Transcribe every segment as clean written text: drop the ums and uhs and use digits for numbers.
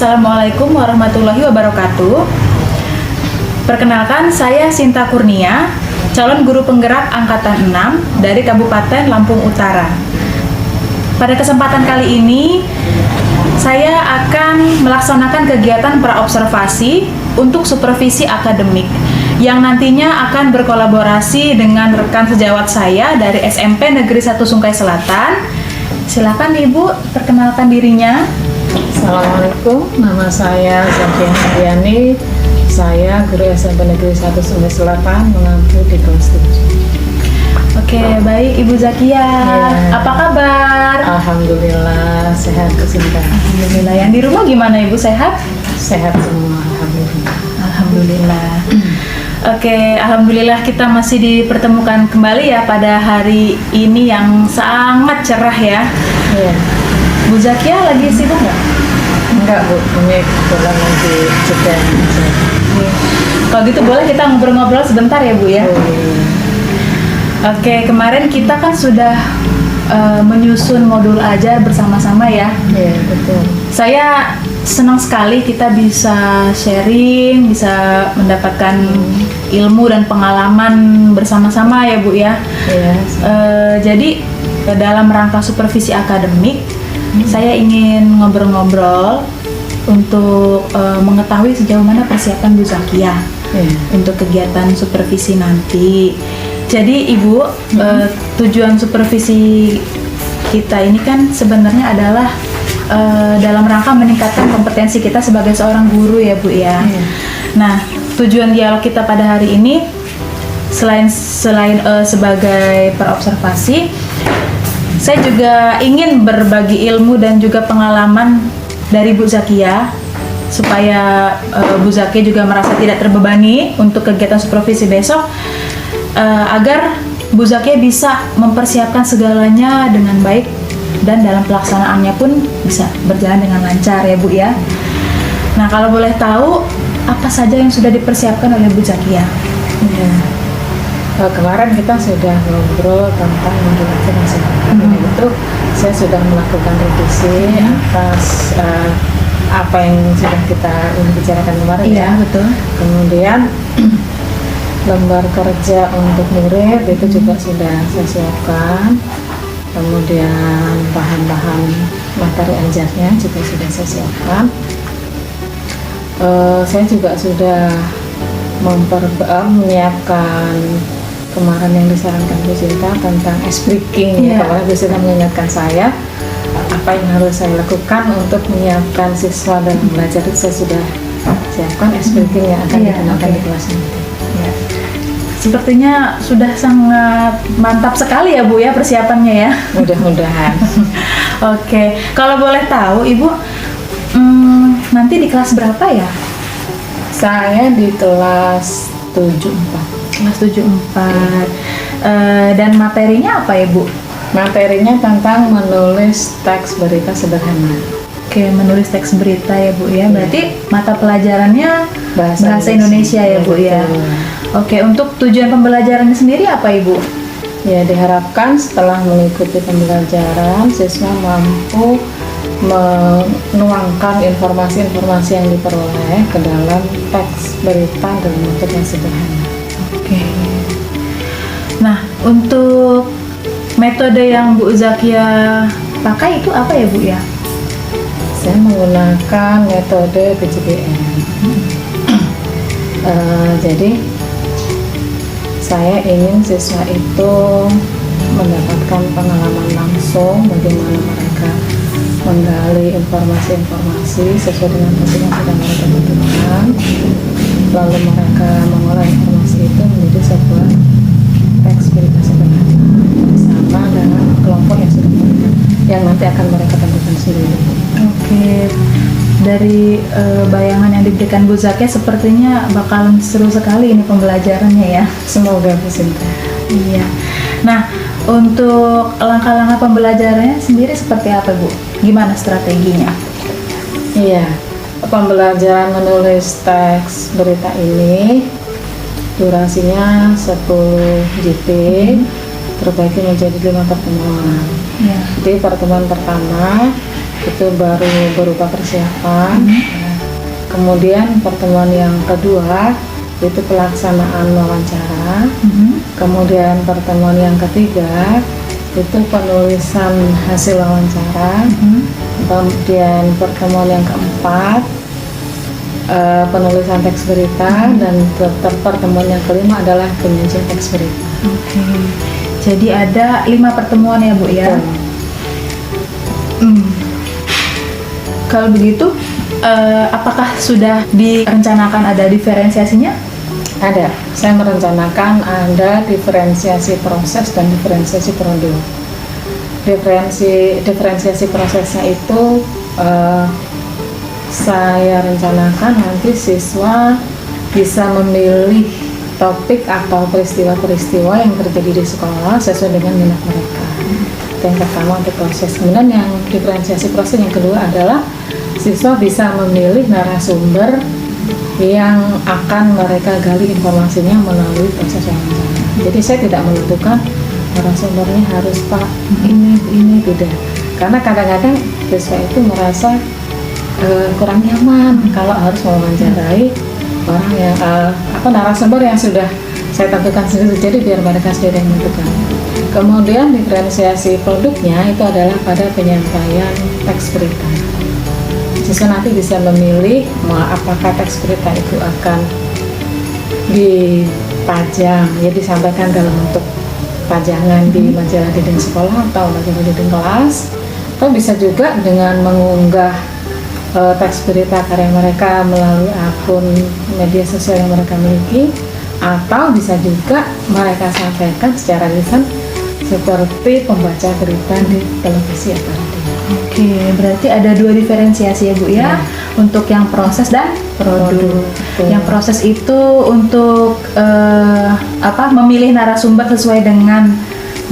Assalamualaikum warahmatullahi wabarakatuh. Perkenalkan, saya Sinta Kurnia, calon guru penggerak angkatan 6 dari Kabupaten Lampung Utara. Pada kesempatan kali ini, saya akan melaksanakan kegiatan praobservasi untuk supervisi akademik yang nantinya akan berkolaborasi dengan rekan sejawat saya dari SMP Negeri 1 Sungkai Selatan. Silakan Ibu, perkenalkan dirinya. Assalamualaikum, nama saya Zakia Hardiani. Saya guru SMP Negeri 1 Sungkai Selatan, mengaku di kelas 7. Oke, baik Ibu Zakia. Ya. Apa kabar? Alhamdulillah, sehat Sinta. Alhamdulillah. Yang di rumah gimana Ibu, sehat? Sehat semua, alhamdulillah. Alhamdulillah. Oke, alhamdulillah kita masih dipertemukan kembali ya pada hari ini yang sangat cerah ya. Iya. Bu Zakia lagi sibuk nggak? Enggak Bu, ini kebetulan lagi jeda. Kalau gitu boleh kita ngobrol-ngobrol sebentar ya Bu ya? Oke, kemarin kita kan sudah menyusun modul ajar bersama-sama ya. Iya, betul. Saya senang sekali kita bisa sharing, bisa mendapatkan ilmu dan pengalaman bersama-sama ya Bu ya. Iya. Jadi dalam rangka supervisi akademik, saya ingin ngobrol-ngobrol untuk mengetahui sejauh mana persiapan Bu Zakia untuk kegiatan supervisi nanti. Jadi Ibu, tujuan supervisi kita ini kan sebenarnya adalah dalam rangka meningkatkan kompetensi kita sebagai seorang guru ya Bu ya. Nah, tujuan dialog kita pada hari ini selain sebagai perobservasi, saya juga ingin berbagi ilmu dan juga pengalaman dari Bu Zakia supaya Bu Zakia juga merasa tidak terbebani untuk kegiatan supervisi besok, agar Bu Zakia bisa mempersiapkan segalanya dengan baik dan dalam pelaksanaannya pun bisa berjalan dengan lancar ya Bu ya. Nah, kalau boleh tahu apa saja yang sudah dipersiapkan oleh Bu Zakia? Ya. Kemarin kita sudah ngobrol tentang modul ajar yang itu saya sudah melakukan revisi atas apa yang sudah kita bicarakan kemarin ya. Betul. Kemudian lembar kerja untuk murid itu juga sudah saya siapkan. Kemudian bahan-bahan materi ajarnya juga sudah saya siapkan. Saya juga sudah menyiapkan kemarin yang disarankan Bu Sinta tentang ice breaking ya. Kemarin Bu Sinta mengingatkan saya apa yang harus saya lakukan untuk menyiapkan siswa dalam belajar, itu saya sudah siapkan ice breaking yang akan digunakan di kelas nanti. Sepertinya sudah sangat mantap sekali ya Bu ya persiapannya ya. Mudah-mudahan. Oke, kalau boleh tahu Ibu nanti di kelas berapa ya? Saya di kelas 74. Kelas 74. Dan materinya apa ya Bu? Materinya tentang menulis teks berita sederhana. Oke, menulis teks berita ya Bu ya. Berarti mata pelajarannya bahasa Indonesia ya Bu ya. Oke, untuk tujuan pembelajarannya sendiri apa Ibu? Ya, diharapkan setelah mengikuti pembelajaran siswa mampu menuangkan informasi-informasi yang diperoleh ke dalam teks berita dalam bentuk yang sederhana. Oke. Nah, untuk metode yang Bu Zakia pakai itu apa ya Bu ya? Saya menggunakan metode PJBN. Jadi saya ingin siswa itu mendapatkan pengalaman langsung bagaimana mereka menggali informasi-informasi sesuai dengan topik yang sudah mereka butuhkan, lalu mereka mengolah informasi itu menjadi sebuah teks berita sederhana bersama dengan kelompok yang nanti akan mereka tentukan sendiri. Oke, dari bayangan yang diberikan Bu Zakia sepertinya bakalan seru sekali ini pembelajarannya ya. Semoga Bu Sinta. Iya. Nah, untuk langkah-langkah pembelajarannya sendiri seperti apa Bu? Gimana strateginya? Iya, pembelajaran menulis teks berita ini durasinya 10 JP, terbagi menjadi 5 pertemuan. Ya. Di pertemuan pertama itu baru berupa persiapan. Kemudian pertemuan yang kedua itu pelaksanaan wawancara. Kemudian pertemuan yang ketiga itu penulisan hasil wawancara. Kemudian pertemuan yang keempat penulisan teks berita, dan pertemuan yang kelima adalah penyajian teks berita. Oke. Jadi ada 5 pertemuan ya Bu ya. Kalau begitu, apakah sudah direncanakan ada diferensiasinya? Ada. Saya merencanakan ada diferensiasi proses dan diferensiasi produk. Diferensiasi prosesnya itu saya rencanakan nanti siswa bisa memilih topik atau peristiwa-peristiwa yang terjadi di sekolah sesuai dengan minat mereka. Itu yang pertama untuk proses. Kemudian yang diferensiasi proses yang kedua adalah siswa bisa memilih narasumber yang akan mereka gali informasinya melalui proses wawancara. Jadi saya tidak menentukan narasumbernya harus Pak ini tidak. Karena kadang-kadang siswa itu merasa kurang nyaman kalau harus mewawancarai orang yang narasumber yang sudah saya tentukan sendiri, jadi biar mereka sendiri yang menentukan. Kemudian diferensiasi produknya itu adalah pada penyampaian teks berita. Siswa nanti bisa memilih apakah teks berita itu akan dipajang, ya disampaikan dalam bentuk pajangan di majalah dinding sekolah atau majalah dinding kelas, atau bisa juga dengan mengunggah teks berita karya mereka melalui akun media sosial yang mereka miliki, atau bisa juga mereka sampaikan secara lisan seperti pembaca berita di televisi atau radio. Oke, berarti ada 2 diferensiasi ya Bu ya, untuk yang proses dan produk. Yang proses itu untuk memilih narasumber sesuai dengan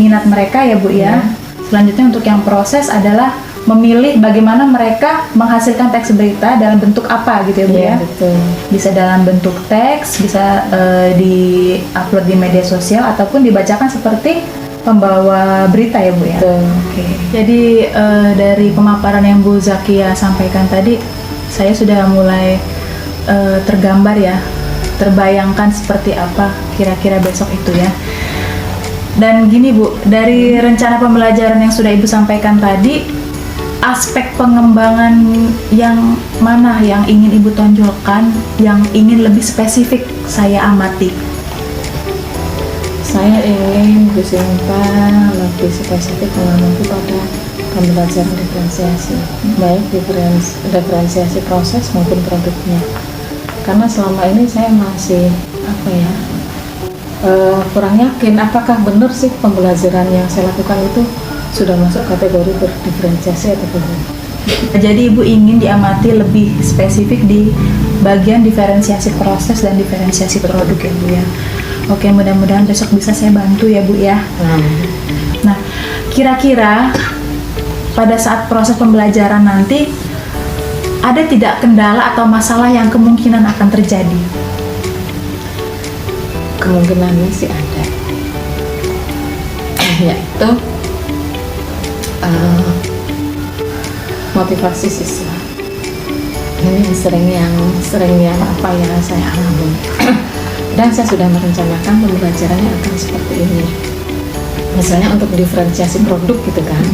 minat mereka ya Bu ya. Selanjutnya untuk yang proses adalah memilih bagaimana mereka menghasilkan teks berita dalam bentuk apa gitu ya Bu ya. Betul. Bisa dalam bentuk teks, bisa di-upload di media sosial ataupun dibacakan seperti pembawa berita ya Bu ya. Oke. Jadi dari pemaparan yang Bu Zakia sampaikan tadi, saya sudah mulai tergambar ya, terbayangkan seperti apa kira-kira besok itu ya. Dan gini Bu, dari rencana pembelajaran yang sudah Ibu sampaikan tadi, aspek pengembangan yang mana yang ingin Ibu tonjolkan, yang ingin lebih spesifik saya amati? Saya ingin Bu Sinta lebih spesifik mengamati pada pembelajaran diferensiasi, baik diferensiasi proses maupun produknya. Karena selama ini saya masih kurang yakin apakah benar sih pembelajaran yang saya lakukan itu sudah masuk kategori berdiferensiasi atau belum. Jadi Ibu ingin diamati lebih spesifik di bagian diferensiasi proses dan diferensiasi produk ya Bu ya. Oke, mudah-mudahan besok bisa saya bantu ya Bu ya. Nah, kira-kira pada saat proses pembelajaran nanti ada tidak kendala atau masalah yang kemungkinan akan terjadi? Kemungkinannya sih ada, yaitu motivasi siswa. Ini sering yang saya alami. Dan saya sudah merencanakan pembelajarannya akan seperti ini. Misalnya untuk diferensiasi produk gitu kan,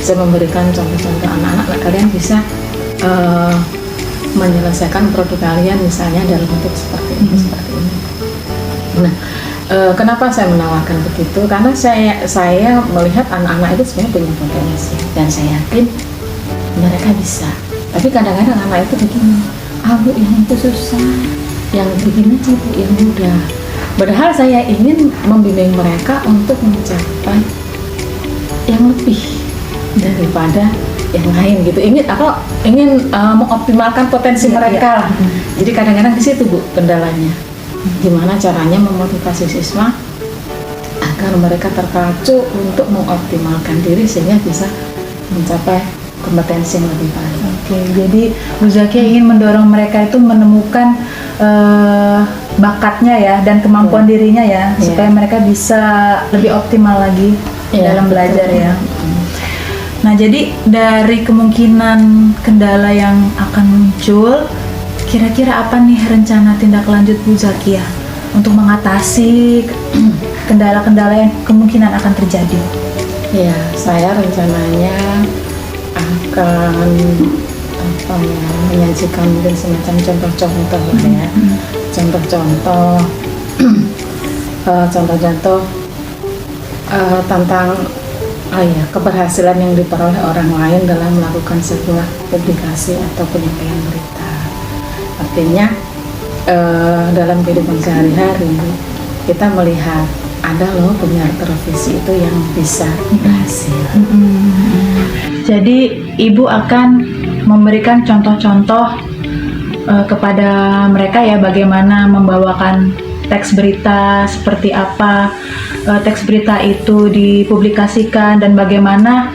saya memberikan contoh-contoh anak-anak, kalian bisa menyelesaikan produk kalian misalnya dalam bentuk seperti ini, seperti ini. Nah, kenapa saya menawarkan begitu? Karena saya melihat anak-anak itu sebenarnya punya potensi dan saya yakin mereka bisa. Tapi kadang-kadang anak itu begini, Bu yang itu susah, yang begini aja Bu yang mudah. Padahal saya ingin membimbing mereka untuk mencapai yang lebih daripada yang lain gitu. Ingin mengoptimalkan potensi mereka lah. Jadi kadang-kadang di situ Bu kendalanya. Gimana caranya memotivasi siswa agar mereka terpacu untuk mengoptimalkan diri sehingga bisa mencapai kompetensi yang lebih baik. Oke, jadi Bu Zakia ingin mendorong mereka itu menemukan bakatnya ya dan kemampuan dirinya ya, supaya mereka bisa lebih optimal lagi dalam belajar ya. Nah, jadi dari kemungkinan kendala yang akan muncul, kira-kira apa nih rencana tindak lanjut Bu Zakia untuk mengatasi kendala-kendala yang kemungkinan akan terjadi? Ya, saya rencananya akan menyajikan mungkin semacam contoh-contoh lah ya, contoh-contoh contoh-contoh tentang keberhasilan yang diperoleh orang lain dalam melakukan sebuah publikasi atau penyampaian berita. Artinya dalam kehidupan sehari-hari kita melihat ada loh penyiar televisi itu yang bisa berhasil. Jadi ibu akan memberikan contoh-contoh kepada mereka ya, bagaimana membawakan teks berita, seperti apa teks berita itu dipublikasikan, dan bagaimana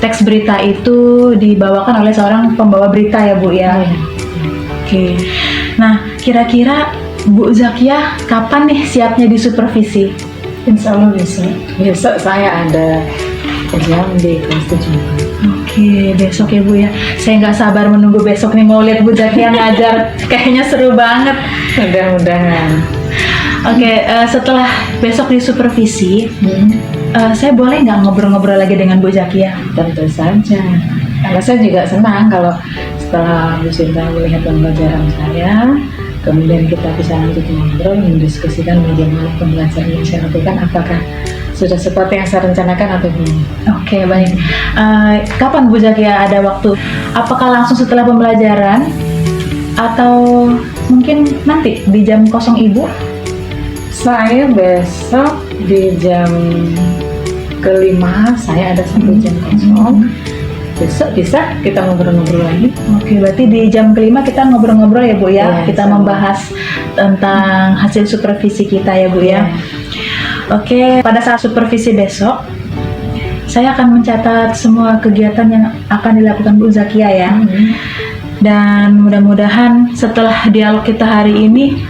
teks berita itu dibawakan oleh seorang pembawa berita ya Bu ya. Oke. Nah, kira-kira Bu Zakia kapan nih siapnya disupervisi? Insya Allah besok saya ada ujian di kelas 7. Oke, besok ya Bu ya. Saya nggak sabar menunggu besok nih, mau lihat Bu Zakia ngajar. Kayaknya seru banget. Mudah-mudahan. Oke, setelah besok disupervisi, saya boleh nggak ngobrol-ngobrol lagi dengan Bu Zakia? Tentu saja. Karena saya juga senang kalau setelah Bu Sinta melihat pembelajaran saya, kemudian kita bisa lanjut ngobrol, mendiskusikan bagaimana pembelajaran yang saya lakukan, apakah sudah seperti yang saya rencanakan atau belum. Oke, baik. Kapan Bu Zakia ada waktu? Apakah langsung setelah pembelajaran atau mungkin nanti di jam kosong Ibu? Saya besok di jam kelima saya ada 1 jam kosong. Besok bisa kita ngobrol-ngobrol lagi. Oke, berarti di jam kelima kita ngobrol-ngobrol ya Bu ya. Ya, kita sama. membahas tentang hasil supervisi kita ya Bu ya. Oke, pada saat supervisi besok, saya akan mencatat semua kegiatan yang akan dilakukan Bu Zakia ya. Dan mudah-mudahan setelah dialog kita hari ini,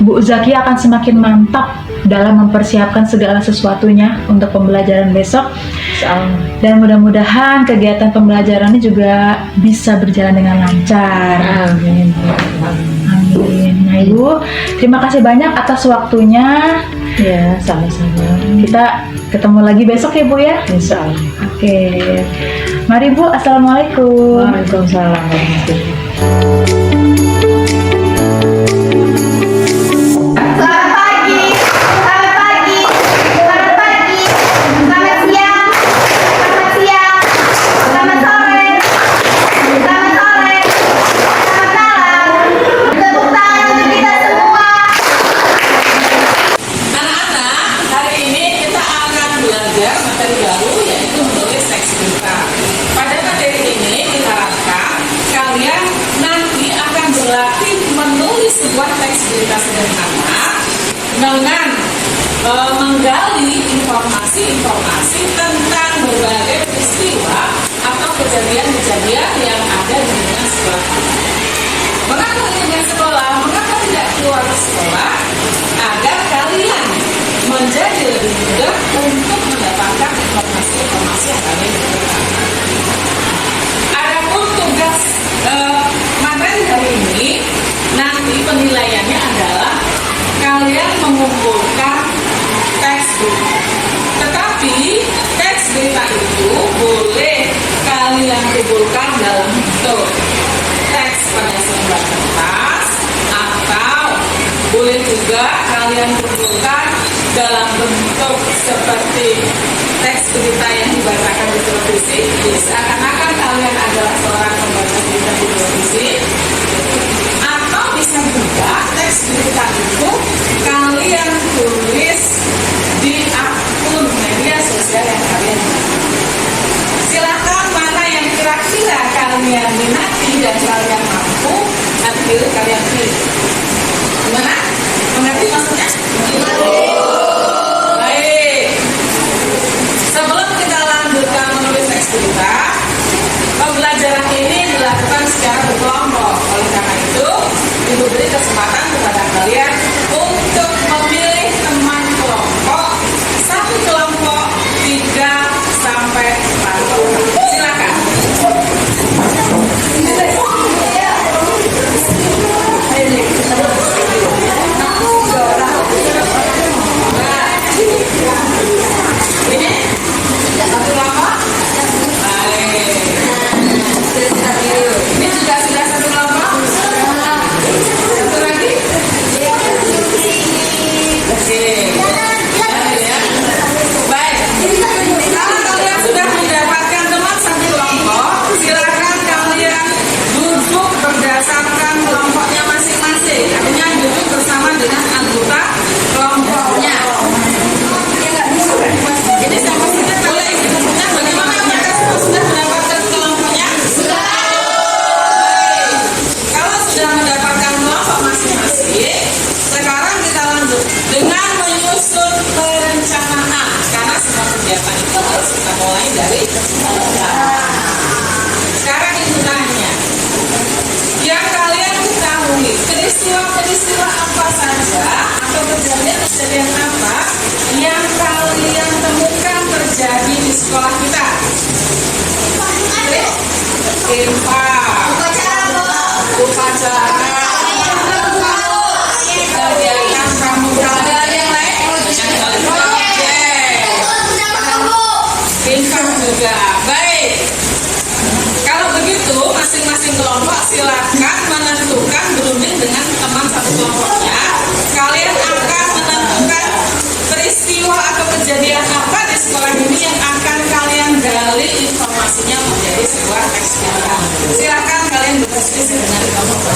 Bu Zakia akan semakin mantap dalam mempersiapkan segala sesuatunya untuk pembelajaran besok. Dan mudah-mudahan kegiatan pembelajarannya juga bisa berjalan dengan lancar. Amin. Amin. Nah Ibu, terima kasih banyak atas waktunya. Ya, sama-sama. Kita ketemu lagi besok ya Bu ya. Insya Allah. Oke. Mari Bu, Assalamualaikum. Waalaikumsalam warahmatullahi. Sebuah teks berita sederhana dengan menggali informasi-informasi tentang berbagai peristiwa atau kejadian-kejadian yang ada di lingkungan sekolah. Mengapa lingkungan sekolah? Mengapa tidak keluar sekolah? Agar kalian menjadi lebih mudah untuk mendapatkan informasi-informasi yang kalian butuhkan. Adapun tugas materi hari ini, nanti penilaiannya adalah kalian mengumpulkan teks berita. Tetapi teks berita itu boleh kalian kumpulkan dalam bentuk teks pada selembar kertas, atau boleh juga kalian kumpulkan dalam bentuk seperti teks berita yang dibacakan di televisi. Jadi seakan-akan kalian adalah seorang pembaca berita di televisi. Bisa juga teks berita itu kalian tulis di akun media sosial yang kalian minati. Silakan mana yang kira-kira kalian minati dan kalian mampu, nanti pilih kalian pilih. Gimana? Mengerti maksudnya? Baik. Sebelum kita lanjutkan menulis teks berita, pembelajaran ini dilakukan secara berkelompok. Oleh karena itu, Ibu beri kesempatan kepada kalian untuk memilih teman kelompok, satu kelompok 3 sampai 4 orang. dari sekarang itu tanya yang kalian ketahui peristiwa-peristiwa apa saja atau kejadian-kejadian apa yang kalian temukan terjadi di sekolah kita. Infak, upacara, kegiatan pramuka, yang lain, infak juga. Baik. Kalau begitu, masing-masing kelompok silakan menentukan berunding dengan teman satu kelompoknya. Kalian akan menentukan peristiwa atau kejadian apa di sekolah ini yang akan kalian gali informasinya menjadi sebuah teks cerita. Silakan kalian berdiskusi dengan kelompok.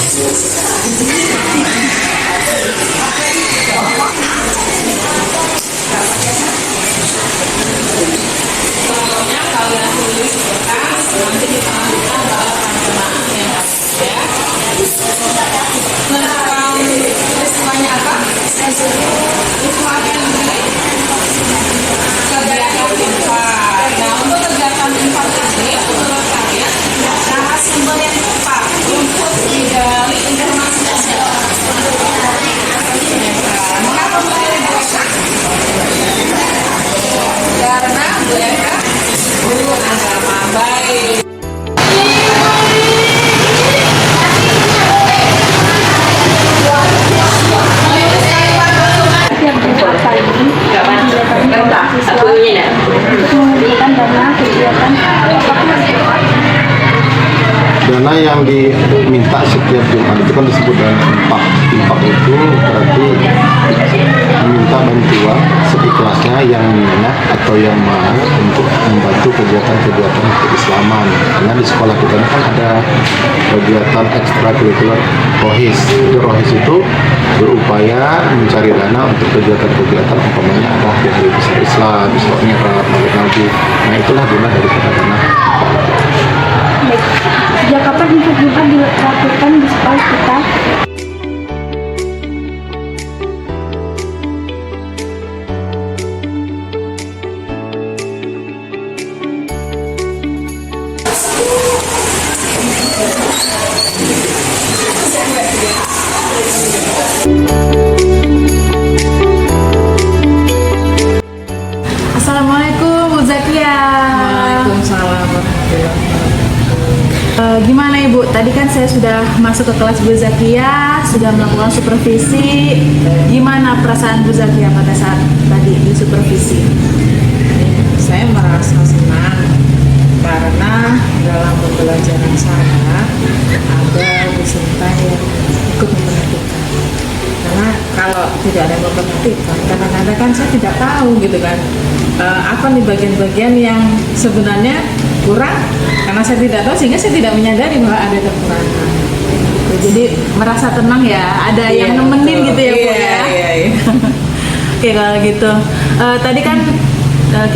Semuanya kalian tulis di kertas, nanti kita lanjutkan dalam pencernaan yang ada ya. Menentukan peristiwanya apa? Peristiwanya ini kegiatan infak. Nah, untuk kegiatan infak ini menurut kalian narasumber yang tepat untuk digali informasinya. Mengapa memilih mereka? Karena mereka guru agama. Baik. Dana yang diminta setiap Jumat itu kan disebut dana infak. Infak itu berarti meminta bantuan seikhlasnya yang minat atau yang mau untuk membantu kegiatan-kegiatan keislaman. Karena di sekolah kita kan ada kegiatan ekstrakurikuler rohis. Itu rohis itu berupaya mencari dana untuk kegiatan-kegiatan umpamanya ada hari besar Islam, Isra Mi'raj, Maulid Nabi. Nah itulah guna daripada dana. Sejak kapan infak Jumat dilakukan di sekolah kita? Assalamualaikum Bu Zakia. Waalaikumsalam warahmatullahi wabarakatuh. Gimana Ibu? Tadi kan saya sudah masuk ke kelas Bu Zakia, sudah melakukan supervisi. Gimana perasaan Bu Zakia pada saat tadi di supervisi? Saya merasa senang karena dalam pembelajaran saya ada Bu Sinta yang ikut memperhatikan. Karena kalau tidak ada yang memperhatikan, kadang-kadang kan saya tidak tahu gitu kan, apa nih bagian-bagian yang sebenarnya kurang, karena saya tidak tahu sehingga saya tidak menyadari bahwa ada kekurangan. Jadi merasa tenang ya, ada yang nemenin betul. gitu ya Bu ya. Iya. Oke kalau gitu, tadi kan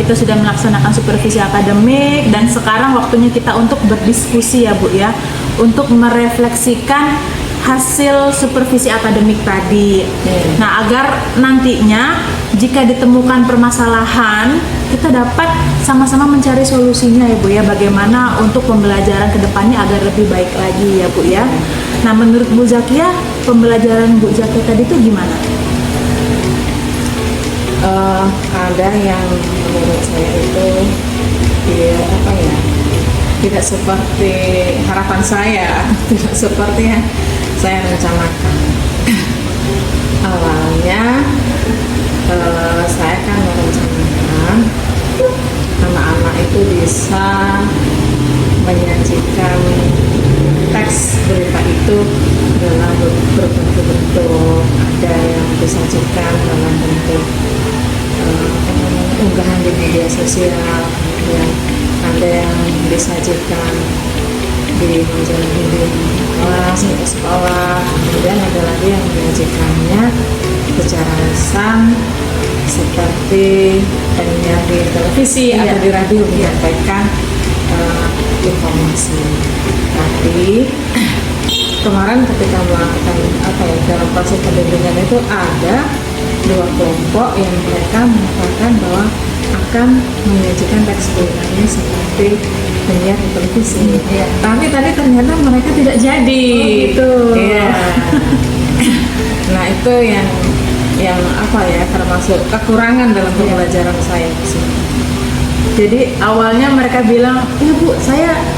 kita sudah melaksanakan supervisi akademik dan sekarang waktunya kita untuk berdiskusi ya Bu ya, untuk merefleksikan hasil supervisi akademik tadi. Nah agar nantinya jika ditemukan permasalahan kita dapat sama-sama mencari solusinya ya Bu ya, bagaimana untuk pembelajaran kedepannya agar lebih baik lagi ya Bu ya. Nah menurut Bu Zakia, pembelajaran Bu Zakia tadi itu gimana? Ada yang menurut saya itu tidak seperti harapan saya, tidak seperti yang saya rencanakan. Awalnya saya kan merencanakan anak-anak itu bisa menyajikan teks berita itu dalam berbagai bentuk. Ada yang disajikan dalam bentuk unggahan di media sosial, kemudian ada yang disajikan di majalah bimbing kelas ke sekolah, kemudian ada lagi yang menyajikannya secara lisan seperti penyiar di televisi atau di radio menyampaikan informasi. Tapi kemarin ketika melakukan dalam proses pembimbingan itu ada dua kelompok yang mereka mengatakan bahwa akan menyajikan teks beritanya seperti penyiar di televisi. Tapi tadi ternyata mereka tidak jadi. gitu. Iya. Nah itu yang apa ya, termasuk kekurangan dalam pembelajaran saya di sini. Jadi awalnya mereka bilang, ya Bu,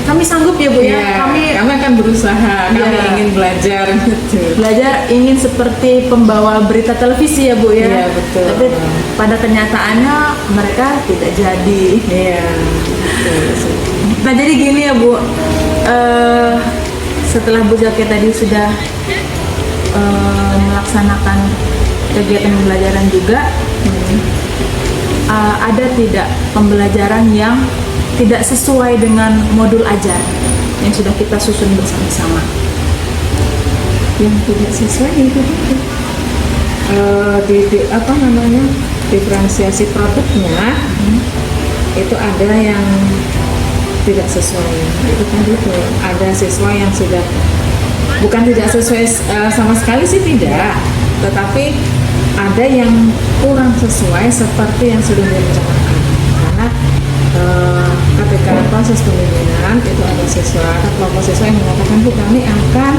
kami sanggup ya Bu ya, Iya, kami kami akan berusaha, kami Iya. ingin belajar gitu. belajar ingin seperti pembawa berita televisi ya Bu ya. Iya, betul. Tapi pada kenyataannya mereka tidak jadi. Iya. betul. Nah jadi gini ya Bu, setelah Bu Zakia tadi sudah melaksanakan kegiatan pembelajaran juga, ada tidak pembelajaran yang tidak sesuai dengan modul ajar yang sudah kita susun bersama-sama? Yang tidak sesuai itu apa namanya, diferensiasi produknya itu ada yang tidak sesuai. Itu tadi tuh ada siswa yang sudah bukan tidak sesuai sama sekali sih tidak, tetapi ada yang kurang sesuai seperti yang sudah direncanakan. Karena ketika proses pembimbingan itu ada kelompok siswa yang mengatakan, Bu, kami akan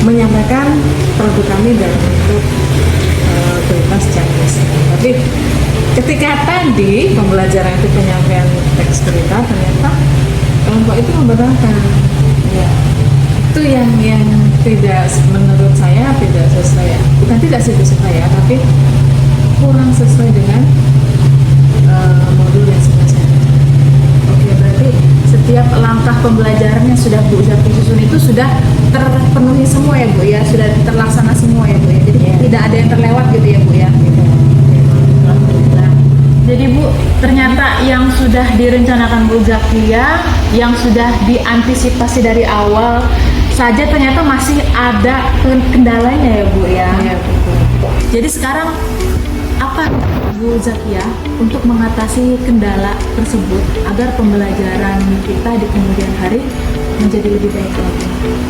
menyampaikan produk kami dalam bentuk berita secara lisan. Tapi ketika tadi pembelajaran itu penyampaian teks berita, ternyata kelompok itu membedakan. Ya, itu yang tidak, menurut saya tidak sesuai. Bukan tidak sesuai ya, tapi kurang sesuai dengan modul yang sudah saya ajarkan. Oke, berarti setiap langkah pembelajaran yang sudah Bu Zakia susun itu sudah terpenuhi semua ya Bu ya, sudah terlaksana semua ya Bu ya. Jadi tidak ada yang terlewat gitu ya Bu ya. Alhamdulillah. Jadi Bu, ternyata yang sudah direncanakan Bu Zakia, yang sudah diantisipasi dari awal saja ternyata masih ada kendalanya ya Bu ya. Iya, betul. Jadi sekarang apa Bu Zakia untuk mengatasi kendala tersebut agar pembelajaran kita di kemudian hari menjadi lebih baik lagi?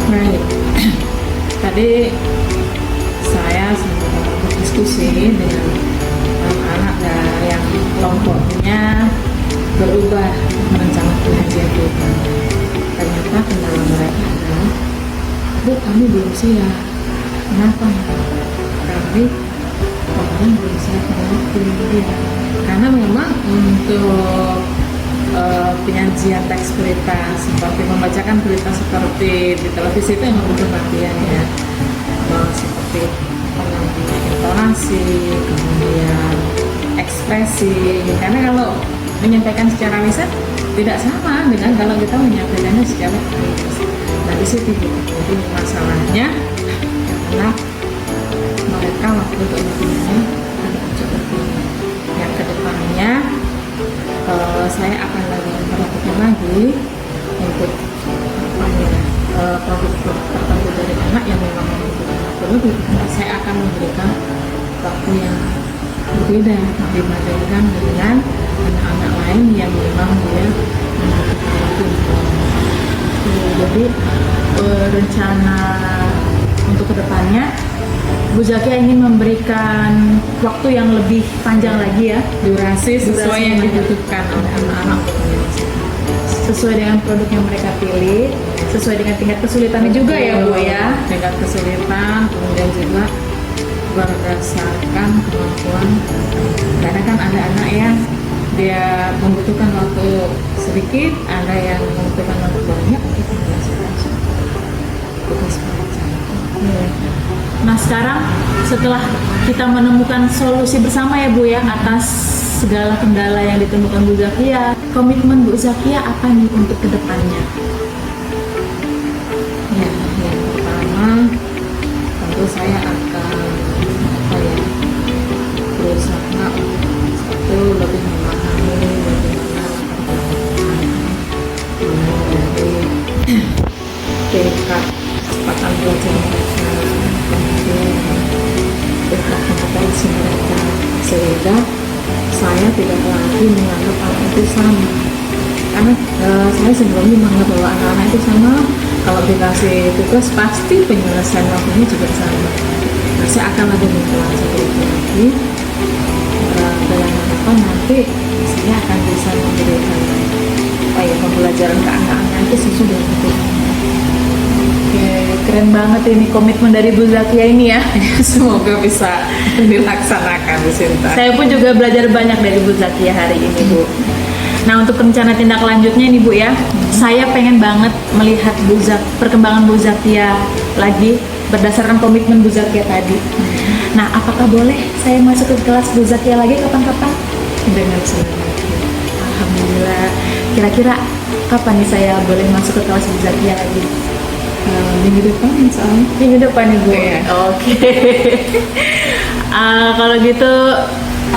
Baik. Tadi saya sempat berdiskusi dengan anak-anak yang kelompoknya berubah rencana pengajian kita. Ternyata kendala mereka adalah, Bu, kami belum siap. Kenapa? Kami orang belum siap mengerti. Karena memang untuk penyajian teks berita seperti membacakan berita seperti di televisi itu yang butuh latihan ya, seperti penyampaian intonasi, kemudian ekspresi. Karena kalau menyampaikan secara lisan tidak sama dengan kalau kita menyampaikannya secara tulis. Nah di situ jadi masalahnya karena mereka waktu untuk latihannya tidak cukup tinggi. Yang kedepannya saya akan lagi memperhatikan lagi untuk produk tertentu dari anak yang memang membutuhkan waktu lebih. Saya akan memberikan waktu yang berbeda dibandingkan dengan anak-anak lain yang memang dia membutuhkan waktu. Jadi rencana untuk kedepannya Bu Zakia ingin memberikan waktu yang lebih panjang lagi ya, Durasi sesuai Durasi yang yang dibutuhkan oleh anak-anak untuk menyelesaikan. sesuai dengan produk yang mereka pilih, sesuai dengan tingkat kesulitannya juga ya Bu ya. Tingkat kesulitan, kemudian juga berdasarkan kemampuan. Karena kan ada anak yang dia membutuhkan waktu sedikit, ada yang membutuhkan waktu banyak untuk menyelesaikan tugas pelajaran. Nah sekarang setelah kita menemukan solusi bersama ya Bu ya atas segala kendala yang ditemukan Bu Zakia, komitmen Bu Zakia apa nih untuk kedepannya? Ya, yang pertama tentu saya akan berusaha untuk lebih memahami bagaimana dari tingkat kecepatan belajar mereka, kemudian tingkat kompetensi mereka, sehingga saya tidak lagi menganggap anak itu sama. Karena saya sebelumnya menganggap bahwa anak-anak itu sama, kalau dikasih tugas pasti penyelesaian waktunya juga sama. Nah, saya akan lebih mempelajari itu lagi dengan anak harapan nanti saya akan bisa memberikan pembelajaran ke anak-anak itu sesudah itu. Oke, keren banget ini komitmen dari Bu Zakia ini ya. Semoga bisa dilaksanakan Bu Sinta. Saya pun juga belajar banyak dari Bu Zakia hari ini, Bu. Nah, untuk rencana tindak lanjutnya nih, Bu ya. Saya pengen banget melihat perkembangan Bu Zakia lagi berdasarkan komitmen Bu Zakia tadi. Nah, apakah boleh saya masuk ke kelas Bu Zakia lagi kapan-kapan? Dengan senang hati. Alhamdulillah. Kira-kira kapan nih saya boleh masuk ke kelas Bu Zakia lagi? Minggu depan insya Allah. Minggu depan nih, Bu. Iya. Oke. Kalau gitu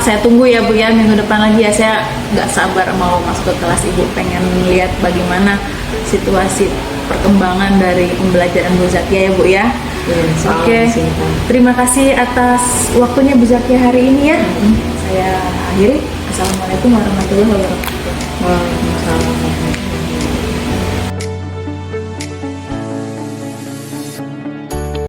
saya tunggu ya, Bu ya, minggu depan lagi ya. Saya nggak sabar mau masuk ke kelas Ibu, pengen lihat bagaimana situasi perkembangan dari pembelajaran Bu Zakia ya, Bu ya. Oke, terima kasih atas waktunya Bu Zakia hari ini ya. Saya akhiri. Assalamualaikum warahmatullahi wabarakatuh. Waalaikumsalam.